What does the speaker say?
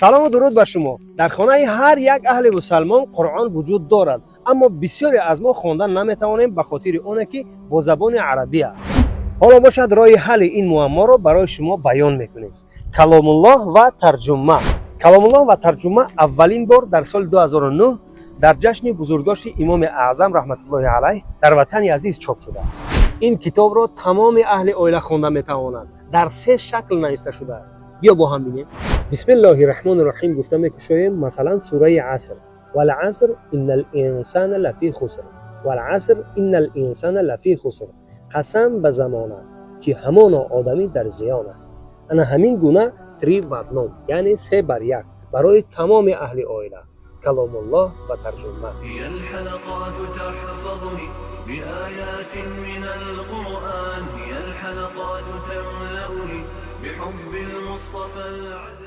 سلام و درود بر شما. در خانه هر یک اهل مسلمان قرآن وجود دارد، اما بسیاری از ما خواندن نمیتوانیم به خاطر اون که با زبان عربی است. حالا باشد راه حل این معما را برای شما بیان میکنیم. کلام الله و ترجمه. کلام الله و ترجمه اولین بار در سال 2009 در جشن بزرگداشت امام اعظم رحمت الله علیه در وطن عزیز چاپ شده است. این کتاب را تمام اهل عائله خوانده میتوانند. در 3 شکل نوشته شده است. بیا با هم ببینیم. بسم الله الرحمن الرحیم گفته میکشیم. مثلا سوره عصر: والعصر ان الانسان لفی خسر، والعصر ان الانسان لفی خسر. قسم به زمانه که همان آدمی در زیان است. انا همین گونه 3 بدنام، یعنی 3 بر 1 برای تمام اهل عائله. کلام الله و ترجمه. هي الحلقات تحفظني بآيات من القرآن، هي الحلقات تملأني بحب المصطفى العزيز.